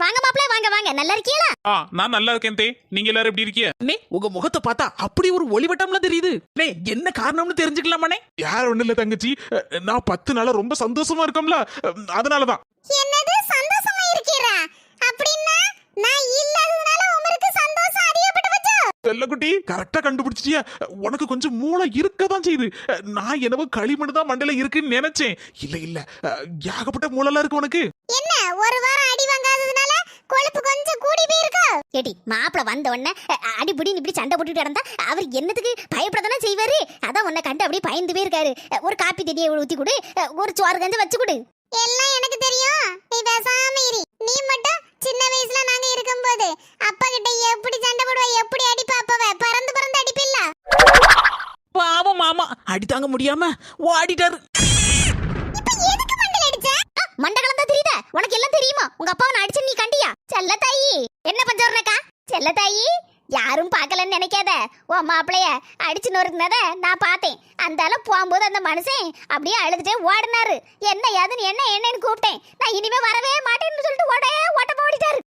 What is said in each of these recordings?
வாங்க மாப்பிள, வாங்க வாங்க. நல்லா இருக்கீங்களா? நான் நல்லா இருக்கேன் தே. நீங்க எல்லாரும் எப்படி இருக்கீங்க? அண்ணே, உங்க முகத்தை பார்த்தா அப்படி ஒரு ஒளிவட்டம்லாம் தெரியுது. அண்ணே, என்ன காரணம்னு தெரிஞ்சுக்கலாமாண்ணே? யார் ஒண்ணு இல்ல தங்கச்சி, நான் 10 நாளா ரொம்ப சந்தோஷமா இருக்கோம்ல, அதனாலதான். என்னது சந்தோஷமா இருக்கீரா? அப்படின்னா நான் இல்லாததுனால உங்களுக்கு சந்தோஷம் அதிகப்பட்டு போச்சு. செல்லக்குட்டி கரெக்டா கண்டுபிடிச்சிட்டியா? உனக்கு கொஞ்சம் மூளை இருக்கதான் செய்யுது. நான் என்னவோ களிமண் தான் மண்டையில இருக்குன்னு நினைச்சேன். இல்ல ஏகப்பட்ட மூளைலாம் இருக்கு உனக்கு. என்ன ஒரு வாரம் அடி வாங்காததுனால கொழுப்பு கொஞ்சம் கூடி போயிருக்கா? ஏடி மாப்பிள வந்த உடனே அடிபுடி இப்படி சண்டை போட்டுட்டு இருந்தா அவர் என்னத்துக்கு பயப்படதானே செய்வாரு? அதான் உன்னை கண்டு அப்படியே பயந்து போயிருக்காரு. ஒரு காப்பி தண்ணியை ஊத்தி கொடு, ஒரு சோறு கஞ்சி வச்சு கொடு. எல்லாம் எனக்கு தெரியும், நீ பேசாம இரு. நீ மட்டும் சின்ன வயசுல நாங்க இருக்கும்போது அப்பா கிட்ட எப்படி சண்டை போடுவ, எப்படி அடிப்பா? அப்பவே பறந்து பறந்து அடிப்பில்ல. பாவம் மாமா அடி தாங்க முடியாம ஓடிட்டாரு. இப்ப எதுக்கு மண்டல அடிச்ச? மண்டகலம் தான் தெரியுதா? உனக்கு எல்லாம் தெரியுமா? உங்க அப்பாவை நான் அடிச்சு நீ கண்டியா? செல்ல தாயி என்ன பஞ்சவரனக்கா? செல்ல தாயி யாரும் பார்க்கலன்னு நினைக்காத. ஓ மாப்பிளைய அடிச்சு நொறுக்குனத நான் பார்த்தேன். அந்த ஆள போகும்போது அந்த மனுஷன் அப்படியே அழுதுட்டே ஓடினாரு. என்ன ஏதுன்னு என்னன்னு கூப்பிட்டேன். நான் இனிமே வரவே மாட்டேன்னு சொல்லிட்டு ஓட்டமா ஓடிட்டாரு.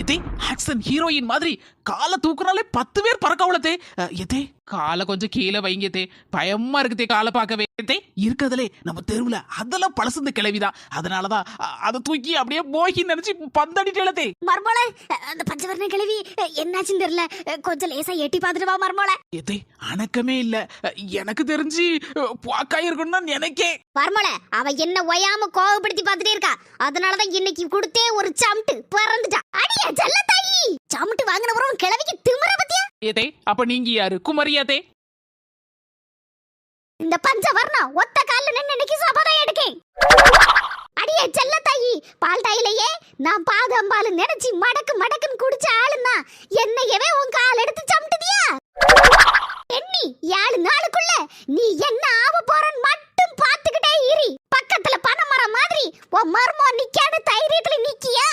இதே ஆக்சன் ஹீரோயின் மாதிரி காலை தூக்குறாலே 10 பேர் பறக்கவுளத்தே. எதே காலை கொஞ்சம் கீழே வைங்கத்தே, பயமா இருக்குதே காலை பார்க்கவே. இருக்கிறதுலே நம்ம தெருவுல அதெல்லாம் பழசுந்த கிளவிதான். அதனாலதான் அதை தூக்கி அப்படியே போகி நினைச்சு பந்தடிட்டே. மர்மோள அந்த பஞ்சவர்ண கிழவி என்னாச்சுன்னு தெரியல, கொஞ்சம் லேசா எட்டி பார்த்துட்டு வா மர்மோள. எதே அணக்கமே இல்ல, எனக்கு தெரிஞ்சு பாக்காயிருக்குன்னு நினைக்கே. மர்மோள அவ என்ன ஒயாம கோவப்படுத்தி பார்த்துட்டே இருக்கா. அதனாலதான் இன்னைக்கு கொடுத்தே ஒரு சம்ட்டு பறந்துட்டா. அடியா செல்லத்தாயி, சம்ட்டு வாங்கின பிறகு கிழவிக்கு திமிர பத்தியா? ஏதே அப்ப நீங்க யாரு? குமரியாதே? இந்த பஞ்சவர்ணம் ஒத்த கால்ல நின்னு இன்னைக்கு சபதம் எடுக்கேன். அடியே செல்லத்தாயி, பால் தாயிலேயே நான் பாதம்பால் நினைச்சு மடக்குன்னு குடிச்ச ஆளுன்னா என்னையவே உன் கால் எடுத்து சம்ட்டுதியா? எண்ணி 7 நாளுக்குள்ள நீ என்ன ஆக போறன்னு மட்டும் பாத்துக்கிட்டே இரு. பக்கத்துல பனைமரம் மாதிரி உன் மர்மோ நிக்காத தைரியத்துல நிக்கியா?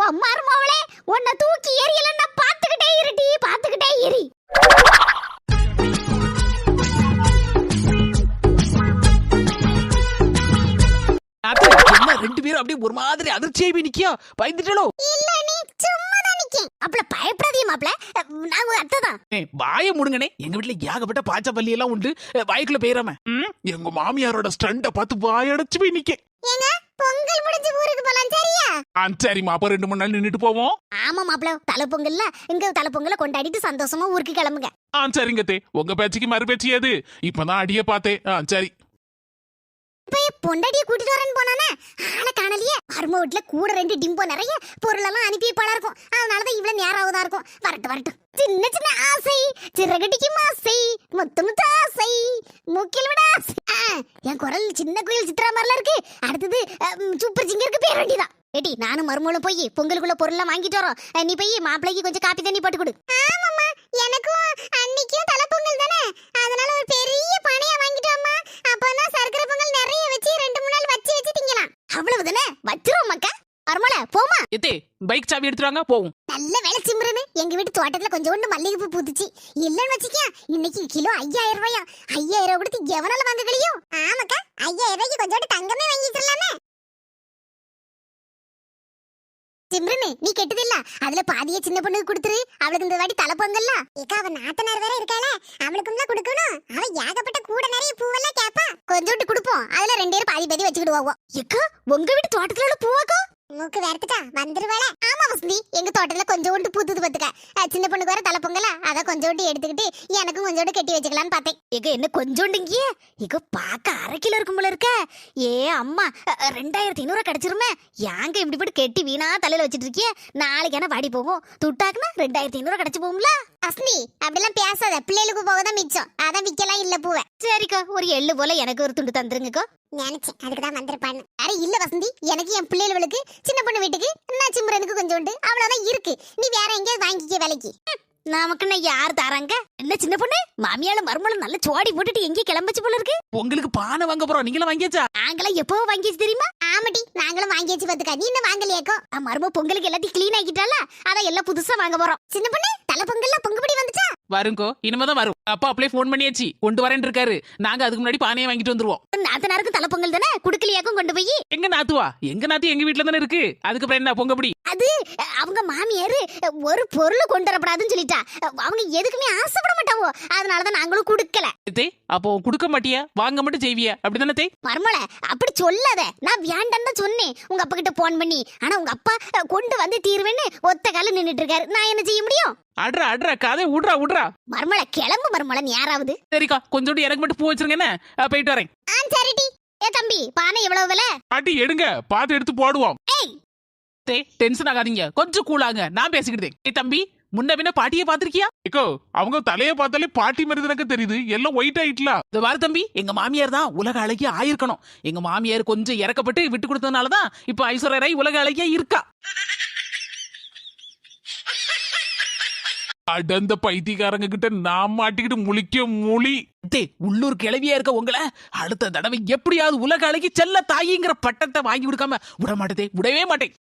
உன் மர்மோவளே உன்னை தூக்கி எரியலன்னா பாத்துக்கிட்டே இருடி, பாத்துக்கிட்டே இரு. என்ன 2 பேரும் அப்படியே ஒரு மாதிரி அதிர்ச்சியாய் போய் நிக்கியா? பயந்துட்டோ? இல்ல நீ சும்மா தான் நிக்கேன். அப்பள பயப்படாதீங்க மாப்ள, நான் உங்க அத்தை தான். வாயை முடுங்கனே, எங்க வீட்டுல ஏகப்பட்ட பாச்ச பள்ளி எல்லாம் உண்டு, வாய்க்குள்ள போயிராம. எங்க மாமியாரோட ஸ்டண்ட பார்த்து வாயடைச்சு போய் நிக்க. ஏங்க பொங்கல் முடிஞ்சு ஊருக்கு போலாம் சரியா? சரிம்மா, அப்ப 2-3 நாள் நின்னுட்டு போவோம். ஆமா மாப்ள, தலை பொங்கல்ல இங்க தலை பொங்கலை கொண்டாடிட்டு சந்தோஷமா ஊருக்கு கிளம்புங்க. சரிங்க தே, உங்க பேச்சுக்கு மறு பேச்சு ஏது? இப்பதான் அடிய பார்த்தேன். சரி பொண்டாட்டியை கூட்டிட்டு வரேன்னு போனானே, ஆளை காணலையே. மரும வீட்டுல கூட 2 டிம்போ நிறைய பொருளெல்லாம் அனுப்பி பழம் இருக்கும். அதனாலதான் இவ்வளவு நேரம் ஆகுதா இருக்கும். வரட்டும். சின்ன சின்ன ஆசை, சிறகடிக்கும் ஆசை, முத்து ஆசை, மூக்கில் விட ஆசை. என் குரல் சின்ன குயில் சித்ரா மாதிரிலாம் இருக்கு. அடுத்தது சூப்பர் சிங்கருக்கு பேர் வேண்டியதான். ஏடி நானும் மருமகளும் போய் பொங்கலுக்குள்ள பொருள்லாம் வாங்கிட்டு வரோம். நீ போய் மாப்பிள்ளைக்கு கொஞ்சம் காப்பி தண்ணி போட்டு கொடு. ஆமாம்மா, எனக்கும் அன்னைக்கும் தலை பொங்கல் தானே, அதனால ஒரு பெரிய பானையா வாங்கிட்டு வாம்மா. அப்பதான் சர்க்கரை பொங்கல் நிறைய வச்சு 2-3 நாள் வச்சு திங்கலாம். அவ்வளவுதானே, வச்சிரும் மக்கா. மருமல போமா. எத்தே பைக் சாவி எடுத்துறாங்க போவோம். நல்ல வேலை சிம்ரனு, எங்க வீட்டு தோட்டத்துல கொஞ்சோண்டு மல்லிகைப்பூ பூத்துச்சு. இல்லன்னு வச்சுக்கியா, இன்னைக்கு கிலோ 5000 ரூபாயா. 5000 கொடுத்து எவனால வாங்க கழியும்? ஆமாக்கா, 5000 ரூபாய்க்கு கொஞ்சோண்டு தங்கமே வாங்கிக்கலாமே. சிம்ரனு நீ கெட்டதில்ல, அதுல பாதியே சின்ன பொண்ணுக்கு கொடுத்துரு. அவளுக்கு இந்த வாட்டி தலை பொங்கல்ல. ஏக்கா அவ நாத்தனார் வேற இருக்காள, அவளுக்கும் தான் கொடுக்கணும். அவ ஏகப்பட்ட கூட நிறைய பூவெல்லாம் கேப்பா. கொஞ்சோண்டு கொடுப்போம், அதுல 2 பேரும் பாதி வச்சுக்கிடுவோம். ஏக்கா உங்க வீட்டு தோட்டத்துல உள்ள பூவாக்கோ? மூக்கு வேர்த்துட்டா வந்துருவாளே. ஆமா வசந்தி, எங்க தோட்டத்துல கொஞ்சோண்டு பூத்துது பாத்துக்க. சின்ன பொண்ணுக்கு வேற தலை பொங்கல, அத கொஞ்சோண்டு எடுத்துக்கிட்டு எனக்கும் கொஞ்சோண்டு கட்டி வச்சுக்கலான்னு பார்த்தேன். ஏக என்ன கொஞ்சோண்டுங்க? ஏக பாக்க 1/2 கிலோ இருக்கும் போல இருக்க. ஏ அம்மா, 2500 கிடைச்சிருமே. ஏங்க இப்படி போட்டு கெட்டி வீணா தலையில வச்சிட்டு இருக்கிய? நாளைக்கு என்ன வாடி போகும். துட்டாக்குனா 2500 கிடைச்சு போகும்ல. அஸ்மி அப்படிலாம் பேசாத, பிள்ளைகளுக்கு போகதான் மிச்சம். அதான் விக்கலாம் இல்ல பூவை. சரிக்கா, ஒரு எள்ளு போல எனக்கு ஒரு துண்டு தந்துருங்கக்கா. நினைச்சேன் அதுக்குதான் வந்திருப்பான்னு. அரே இல்ல வசந்தி, எனக்கு என் பிள்ளைகளுக்கு சின்ன பொண்ணு வீட்டுக்கு நான் சிம்ரனுக்கு கொஞ்சோண்டு அவ்வளவுதான் இருக்கு. நீ வேற எங்கேயாவது வாங்கிக்க வேலைக்கு. நமக்குன்னு யார் தாராங்க? என்ன சின்ன பொண்ணு, மாமியால மருமகளும் நல்ல சோடி போட்டுட்டு எங்கேயும் கிளம்பச்சு போல இருக்கு. உங்களுக்கு பானை வாங்க போறோம், நீங்களும் வாங்கியாச்சா? நாங்களாம் எப்போ வாங்கிச்சு தெரியுமா? ஆமாடி, நாங்களும் வாங்கியாச்சு பாத்துக்க. நீ என்ன வாங்கலையாக்கோ? மரும பொங்கலுக்கு எல்லாத்தையும் கிளீன் ஆக்கிட்டால, அதான் எல்லாம் புதுசா வாங்க போறோம். சின்ன பொண்ணு தலை பொங்கல்ல பொங்குபடி வந்துச்சா? வருங்கோ, இனிமேதான் வரும். அப்பா அப்படியே போன் பண்ணியாச்சு, கொண்டு வரேன் இருக்காரு. நாங்க அதுக்கு முன்னாடி பானையை வாங்கிட்டு வந்துருவோம். நாத்தனாருக்கு தலை பொங்கல் தானே, குடுக்கலையாக்கும் கொண்டு போய். எங்க நாத்துவா? எங்க நாத்து எங்க வீட்டுல தானே இருக்கு. அதுக்கப்புறம் என்ன பொங்கப்படி? அது அவங்க மாமியாரு ஒரு பொருள் கொண்டு வரப்படாதுன்னு சொல்லிட்டா. அவங்க எதுக்குமே ஆசைப்பட மாட்டாவோ, அதனாலதான் நாங்களும் குடுக்கல. அப்போ குடுக்க மாட்டியா, வாங்க மட்டும் செய்வியா? அப்படிதானே தே? மர்மல அப்படி சொல்லாத. நான் வேண்டான்னு தான் சொன்னேன் உங்க அப்பா கிட்ட போன் பண்ணி. ஆனா உங்க அப்பா கொண்டு வந்து தீர்வேன்னு ஒத்த கால நின்னுட்டு இருக்காரு. நான் என்ன செய்ய முடியும்? அட்ரா அட்ரா கதை விட்றா. மர்மல கிளம்பு மர்மலன் யாராவது. சரிக்கா, கொஞ்சோண்டு எனக்கு மட்டும் பூ வச்சிருங்க. என்ன போயிட்டு வரேன். சரிடி. ஏ தம்பி, பானை எவ்வளவு விலை? பாட்டி எடுங்க, பார்த்து எடுத்து போடுவோம். தே டென்ஷன் ஆகாதீங்க, கொஞ்சம் கூலாங்க, நான் பேசிக்கிட்டேன். ஏய் தம்பி, முன்ன பின்ன பாட்டியை பாத்திருக்கியா? ஏக்கோ, அவங்க தலைய பார்த்தாலே பாட்டி மாதிரி எனக்கு தெரியுது. எல்லாம் ஒயிட் ஆயிட்டல. இந்த வார தம்பி, எங்க மாமியார் தான் உலக அழகியா ஆயிருக்கணும். எங்க மாமியார் கொஞ்சம் இறக்கப்பட்டு விட்டு கொடுத்ததுனாலதான் இப்ப ஐஸ்வர்யா ராய் உலக அழகியா இருக்கா. அடந்த பைத்தியக்காரங்க கிட்ட நான் மாட்டிக்கிட்டு முழிக்க மொழி. உள்ளூர் கிளவியா இருக்க உங்களை அடுத்த தடவை எப்படியாவது உலக அழகி செல்ல தாயிங்கிற பட்டத்தை வாங்கி கொடுக்காம விட மாட்டேதே, விடவே மாட்டேன்.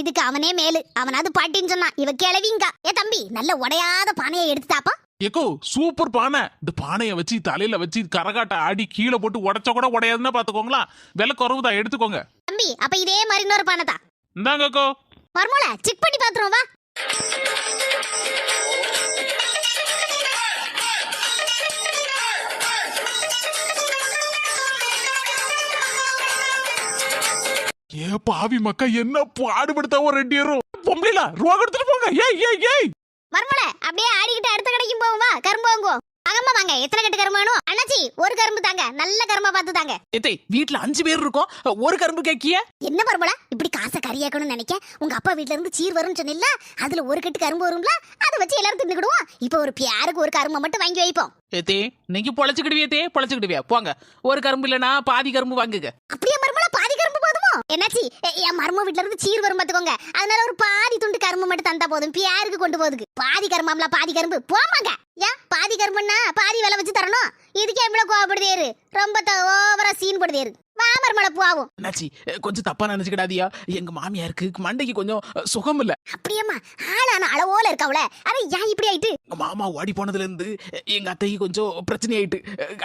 இதுக்கு அவனே மேலு, அவனாவது பாட்டின்னு சொன்னா, இவ கிளவிங்க. ஏ தம்பி, நல்ல உடையாத பானையை எடுத்து தாப்பா. ஏக்கோ, சூப்பர் பானை. இந்த பானையை வச்சு தலையில வச்சு கரகாட்ட ஆடி கீழே போட்டு உடைச்ச கூட உடையாதுன்னா பாத்துக்கோங்களா. விலை குறவுதான், எடுத்துக்கோங்க. தம்பி, அப்ப இதே மாதிரி இன்னொரு பானை தான். இந்தாங்கக்கோ. மர்மல செக் பண்ணி பாத்துருவோம் வா. ஏ பாவி மக்கா, என்ன பாடுபடுத்தாவோ ரெண்டு பேரும். பொம்பளைல ரோக எடுத்துட்டு போங்க. ஏய் மர்மல அப்படியே ஆடிக்கிட்டு அடுத்த கடைக்கும் போவோம் வா. கரும்பு வாங்குவோம். வாங்கம்மா வாங்க. எத்தனை கட்டு கரும்பு வேணும்? அண்ணாச்சி ஒரு கரும்பு தாங்க, நல்ல கரும்பா பார்த்து தாங்க. வீட்டுல 5 பேர் இருக்கோம், ஒரு கரும்பு கேக்கிய. என்ன மர்மல இப்படி காசை கறியாக்கணும்னு நினைக்க? உங்க அப்பா வீட்ல இருந்து சீர் வரும்னு சொன்னில்ல, அதுல ஒரு கட்டு கரும்பு வரும்ல, அதை வச்சு எல்லாரும் தின்னுக்கிடுவோம். இப்ப ஒரு பியாருக்கு ஒரு கரும்பை மட்டும் வாங்கி வைப்போம். நீங்க பொழைச்சுக்கிடுவியா? போங்க, ஒரு கரும்பு இல்லனா பாதி கரும்பு வாங்குங்க. அப்படியே மர்மல பாதி கரும்பு போதுமோ? என்னாச்சி, என் மர்ம வீட்ல இருந்து சீர் வரும் பாத்துக்கோங்க. அதனால ஒரு பாதி துண்டு கரும்பு மட்டும் தந்தா போதும், பியாருக்கு கொண்டு போதுக்கு. பாதி கரும்பாம்ல, பாதி கரும்பு போமாங்க. ஏன் பாதி கரும்புன்னா பாதி விலை வச்சு தரணும்? இதுக்கே எவ்வளவு கோவப்படுதேரு, ரொம்ப ஓவரா சீன் போடுதேரு. வா மர்மல போவோம். என்னாச்சி, கொஞ்சம் தப்பா நினைச்சுக்கிடாதியா. எங்க மாமியாருக்கு மண்டைக்கு கொஞ்சம் சுகம் இல்ல. அப்படியேம்மா, ஆளான அளவோல இருக்கவள. அட ஏன் இப்படி ஆயிட்டு? மாமா ஓடி போனதுல இருந்து எங்க அத்தைக்கு கொஞ்சம் பிரச்சனை ஆயிட்டு.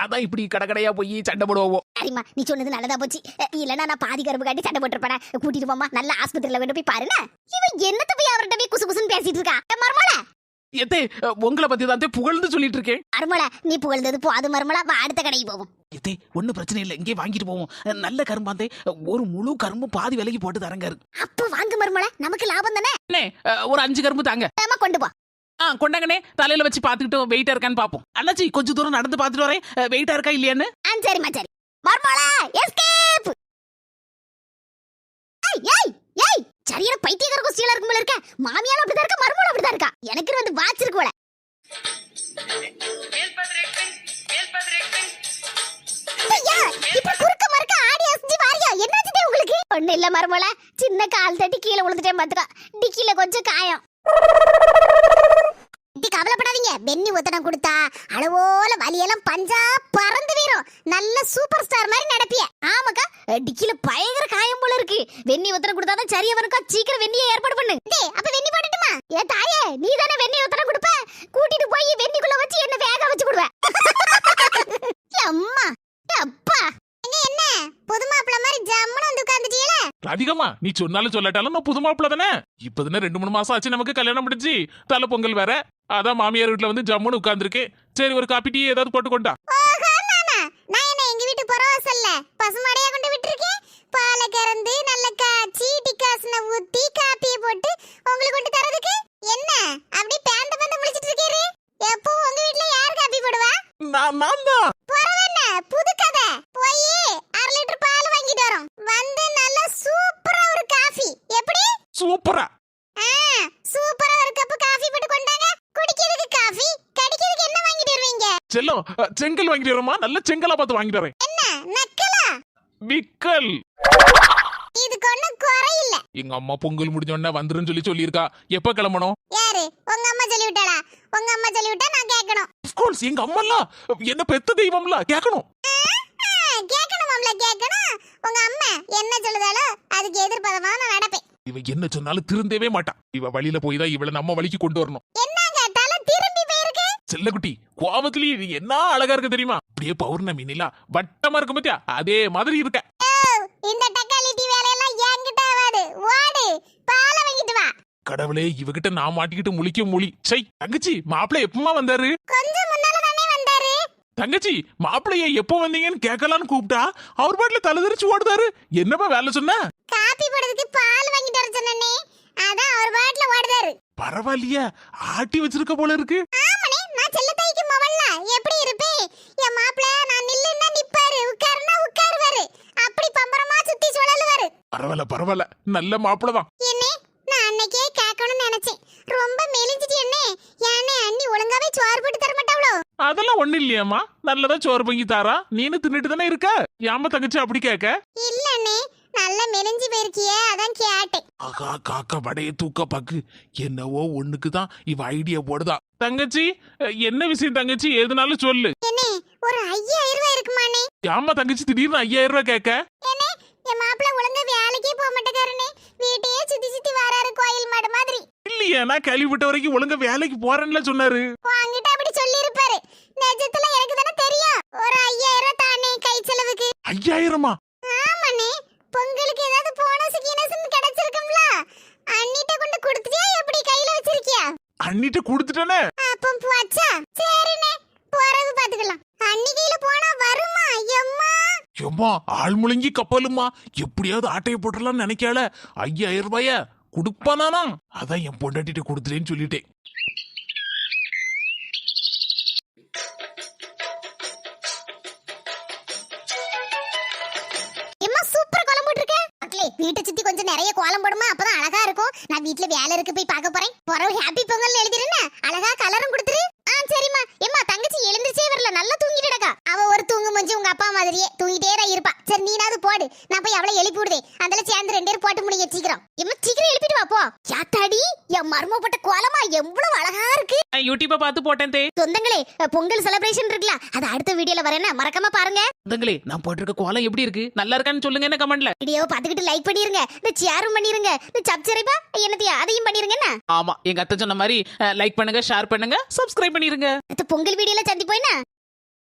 அதான் இப்படி கடக்கடையா போய் சண்டை போடுவோம். சரிம்மா, நீ சொன்னது நல்லதா போச்சு. இல்லன்னா நான் பாதி கரும்பு காட்டி சண்டை போட்டுருப்பேன். கூட்டிட்டு போமா, நல்ல ஆஸ்பத்திரியில கொண்டு போய் பாருங்க. இவன் என்னத்த போய் அவர்கிட்ட போய் குசு குசுன்னு பேசிட்டு இருக்கா? மர்மல உங்களை பத்தி தான் புகழ்ந்து சொல்லிட்டு இருக்கேன். மர்மல நீ புகழ்ந்தது போது மர்மலா, வா அடுத்த கடைக்கு போவோம். ஒன்னும் பிரச்சனை இல்ல, இங்கே வாங்கிட்டு போவோம். நல்ல கரும்பாந்தே, ஒரு முழு கரும்பு பாதி விலைக்கு போட்டு தரங்காரு. அப்ப வாங்க மர்மல, நமக்கு லாபம் தானே. ஒரு 5 கரும்பு தாங்க. கொண்டு போ. கொண்டாங்கனே, தலையில வச்சு பாத்துக்கிட்டு வெயிட்டா இருக்கான்னு பாப்போம். அண்ணாச்சி கொஞ்சம் தூரம் நடந்து பாத்துட்டு வரேன், வெயிட்டா இருக்கா இல்லையான்னு. சரிம்மா சரி. மர்மல எஸ்கேப். ஏய் ஏய், சரியான பைத்தியக்கார கோஸ்டியலா இருக்கும் போல இருக்க. மாமியால அப்படிதான் இருக்கா, மர்மல அப்படிதான் இருக்கா. எனக்கு வந்து வாட்ச் இருக்கு போல. இப்ப குறுக்க மறுக்க ஆடி அசைஞ்சு வாரியா? என்னாச்சுதே உங்களுக்கு? ஒண்ணு இல்ல மர்மல, சின்ன கால் தட்டி கீழே விழுந்துட்டேன் பாத்துக்கா. டிக்கில கொஞ்சம் காயம். கவலைப்படாதீங்க, வெண்ணி ஒத்தனம் கொடுத்தா அளவோல வலியெல்லாம் பஞ்சா பறந்து வீரும். நல்ல சூப்பர் ஸ்டார் மாதிரி நடப்பிய. ஆமாக்கா, டிக்கில பயங்கர காயம் போல இருக்கு. வெண்ணி ஒத்தனம் கொடுத்தாதான் சரியா வரும்க்கா. சீக்கிரம் வெண்ணியை ஏற்பாடு பண்ணு. அப்ப வெண்ணி போட்டுட்டுமா? ஏ தாயே, நீ தானே வெண்ணி ஒத்தனம் கொடுப்ப. கூட்டிட்டு போய் வெண்ணிக்குள்ள வச்சு என்ன வேக வச்சு கொடுவ. அம்மா அப்பா, என்ன புது மாப்பிள்ள மாதிரி ஜம்முன்னு வந்து உட்கார்ந்துட்டீங்களே. அதிகமா நீ சொன்னாலும் சொல்லாட்டாலும் நான் புது மாப்பிள்ள தானே. இப்பதானே 2-3 மாசம் ஆச்சு நமக்கு கல்யாணம் முடிஞ்சு. தலை பொங்கல் வேற, அதான் மாமியார் வீட்டுல வந்து ஜம்முன்னு உட்கார்ந்துருக்கேன். சரி, ஒரு காப்பி டீ ஏதாவது போட்டு கொண்டா. நான் என்ன எங்க வீட்டு பரவாசல்ல பசுமாடையா கொண்டு விட்டுருக்கேன். பாலை கறந்து நல்ல காய்ச்சி டிகாசனை ஊத்தி காப்பியை போட்டு உங்களுக்கு கொண்டு தரதுக்கு என்ன அப்படி பேந்த பேந்த முடிச்சிட்டு இருக்கீரு? எப்போ உங்க வீட்ல யார் காப்பி போடுவா? நான் தான். பரவாயில்ல, புது கதை. போய் 1/2 லிட்டர் பால் வாங்கிட்டு வரோம். வந்து நல்ல சூப்பரா ஒரு காஃபி. எப்படி? சூப்பரா. சூப்பரா ஒரு கப் காஃபி போட்டு கொண்டாங்க. குடிக்கிறதுக்கு காஃபி, கடிக்கிறதுக்கு என்ன வாங்கிட்டு வருவீங்க? செல்லம், செங்கல் வாங்கிட்டு வரமா? நல்ல செங்கலா பார்த்து வாங்கிட்டு வரேன். என்ன நக்கலா? விக்கல். இதுக்கு ஒண்ணும் குறை இல்ல. எங்க அம்மா பொங்கல் முடிஞ்ச உடனே வந்துருன்னு சொல்லியிருக்கா. எப்ப கிளம்பணும்? யாரு? உங்க அம்மா சொல்லி விட்டாளா? உங்க அம்மா சொல்லி விட்டா நான் கேட்கணும். ஆஃப் கோர்ஸ், எங்க அம்மாலாம் என்ன பெத்த தெய்வம்ல கேட்கணும். கேட்கணும் மாம்ல, கேட்கணும். உங்க அம்மா என்ன சொல்லுதாலோ அது அதுக்கு எதிர்பார்த்தமா நான் நடப்பேன். இவ என்ன சொன்னாலும் திருந்தவே மாட்டா. இவ வழியில போய் தான் இவளை நம்ம வழிக்கு கொண்டு வரணும். என்னங்க தலை திரும்பி போயிருக்கு? செல்லக்குட்டி கோபத்திலேயே இது என்ன அழகா இருக்கு தெரியுமா? அப்படியே பௌர்ணமி நிலா வட்டமா இருக்கும் பாத்தியா, அதே மாதிரி இருக்க. இந்த டக்காலிட்டி வேலையெல்லாம் என்கிட்ட ஆகாது. ஓடு, பாலை வாங்கிட்டு வா. கடவுளே, இவகிட்ட நான் மாட்டிக்கிட்டு முழிக்க மொழி. சை தங்கச்சி, மாப்பிள்ளை எப்பமா வந்தாரு? கொஞ்சம் முன்னால தானே வந்தாரு. தங்கச்சி, மாப்பிள்ளைய எப்போ வந்தீங்கன்னு கேட்கலான்னு கூப்பிட்டா அவர் பாட்டுல தலைதறிச்சு ஓடுதாரு. என்னப்பா வேலை சொன்ன? காப்பி போடுறதுக்கு பால் வாங்கிட்டு வர சொன்னனே, அதான் அவர் பாட்டுல ஓடுதாரு. பரவாயில்லையா, ஆட்டி வச்சிருக்க போல இருக்கு. ஆமாண்ணே, நான் செல்லத்தாய்க்கு மவள்ல எப்படி இருப்பேன்? என் மாப்பிள்ள நான் நில்லுன்னா நிப்பாரு, உட்காருன்னா உட்காருவாரு. அப்படி பம்பரமா சுத்தி சுழலுவாரு. பரவாயில்ல பரவாயில்ல, நல்ல மாப்பிள்ளை தான். என்னே, நான் அன்னைக்கே கேட்கணும்னு நினைச்சேன். ரொம்ப மெலிஞ்சிட்டு என்ன ஏன்னே அண்ணி ஒழுங்காவே சோறு போட்டு தர மாட்டாவளோ? அதெல்லாம் ஒண்ணு இல்லையாமா, நல்லதா சோறு பொங்கி தாரா. நீனு தின்னுட்டு தானே இருக்க. ஏமா தங்கச்சி அப்படி கேட்க? இல்ல அண்ணே, நல்லா மெலிஞ்சு போயிருக்கியே, அதான் கேட்டேன். ஆகா, காக்கா வடைய தூக்க பாக்கு. என்னவோ ஒண்ணுக்குதான் இவ ஐடியா போடுதா. தங்கச்சி, என்ன விஷயம் தங்கச்சி? எதுனாலும் சொல்லு. என்னே, ஒரு 5000 ரூபாய் இருக்குமாண்ணே? ஏமா தங்கச்சி திடீர்னு 5000 ரூபாய் கேட்க? என்னே, என் மாப்பிள்ள ஒழுங்கா வேலைக்கே போக மாட்டேங்காருனே. வீட்டையே சுத்தி சுத்தி வராரு, கோயில் மாடு மாதிரி. இல்லையா, நான் கேள்விப்பட்ட வரைக்கும் ஒழுங்கா வேலைக்கு போறேன்ல சொன்னாரு. வாங்கிட்டு அப்படி சொல்லி இருப்பாரு. நிஜத்துல எனக்கு தானே தெரியும். ஒரு 5000 ரூபாய் தானே கை செலவுக்கு. 5000மா? ஆமாண்ணே, பொங்கலுக்கு ஏதாவது போனஸ் கீனஸ்னு கிடைச்சிருக்கும்ல, அண்ணிட்ட கொண்டு கொடுத்துட்டியா எப்படி கையில வச்சிருக்கியா? அண்ணிட்ட கொடுத்துட்டானே. அப்ப போச்சா? சரிண்ணே, போறது பாத்துக்கலாம். அண்ணி கையில போனா வருமா? எம்மா, எம்மா, ஆள் முழுங்கி கப்பலுமா. எப்படியாவது ஆட்டையை போட்டுடலாம்னு நினைக்கால. 5000 ரூபாய கொடுப்பானா? அதான் என் பொண்டாட்டிட்ட கொடுத்துட்டேன்னு சொல்லிட்டேன். எம்மா சூப்பர் கோலம் போட்டுருக்க. மக்களே, வீட்டை சுத்தி கொஞ்சம் நிறைய கோலம் போடுமா, அப்பதான் அழகா இருக்கும். நான் வீட்ல வேலை இருக்கு, போய் பார்க்க போறேன். போறவு ஹாப்பி பொங்கல் எழுதிருன்னு அழகா கலரும் கொடுத்துரு. சரிம்மா. எம்மா தங்கச்சி எழுந்திருச்சே வரல, நல்லா தூங்கிட்டு கிடக்கா. அவ ஒரு தூங்கு மஞ்சு உங்க அப்பா மாதிரியே தூங்கிட்டே தான் இருப்பா. சரி, நீனாவது போடு, நான் போய் அவளை எழுப்பி விடுதே. அதனால சேர்ந்து 2 பேரும் போட்டு முடிய சீக்கிரம். எம்மா சீக்கிரம் எழுப்பிட்டு வா போ. யாத்தாடி, என் மர்ம போட்ட கோலமா எவ்வளவு அழகா இருக்கு. யூடியூப்பை பார்த்து போட்டேன் தே. சொந்தங்களே, பொங்கல் செலிப்ரேஷன் இருக்குல்ல, அது அடுத்த வீடியோல வரேன்னா மறக்காம பாருங்க. சொந்தங்களே, நான் போட்டிருக்க கோலம் எப்படி இருக்கு? நல்லா இருக்கான்னு சொல்லுங்க என்ன கமெண்ட்ல. வீடியோவை பார்த்துக்கிட்டு லைக் பண்ணிருங்க, இந்த ஷேரும் பண்ணிருங்க, இந்த சப்ஸ்கிரைபா என்னத்தையும் அதையும் பண்ணிருங்க. என்ன ஆமா, எங்க அத்தை சொன்ன மாதிரி லைக் பண்ணுங்க, ஷேர் பண்ணுங்க, சப்ஸ்கிரைப் பண்ணிருங்க. அடுத்த பொங்கல் வீடியோல சந்திப்போம்.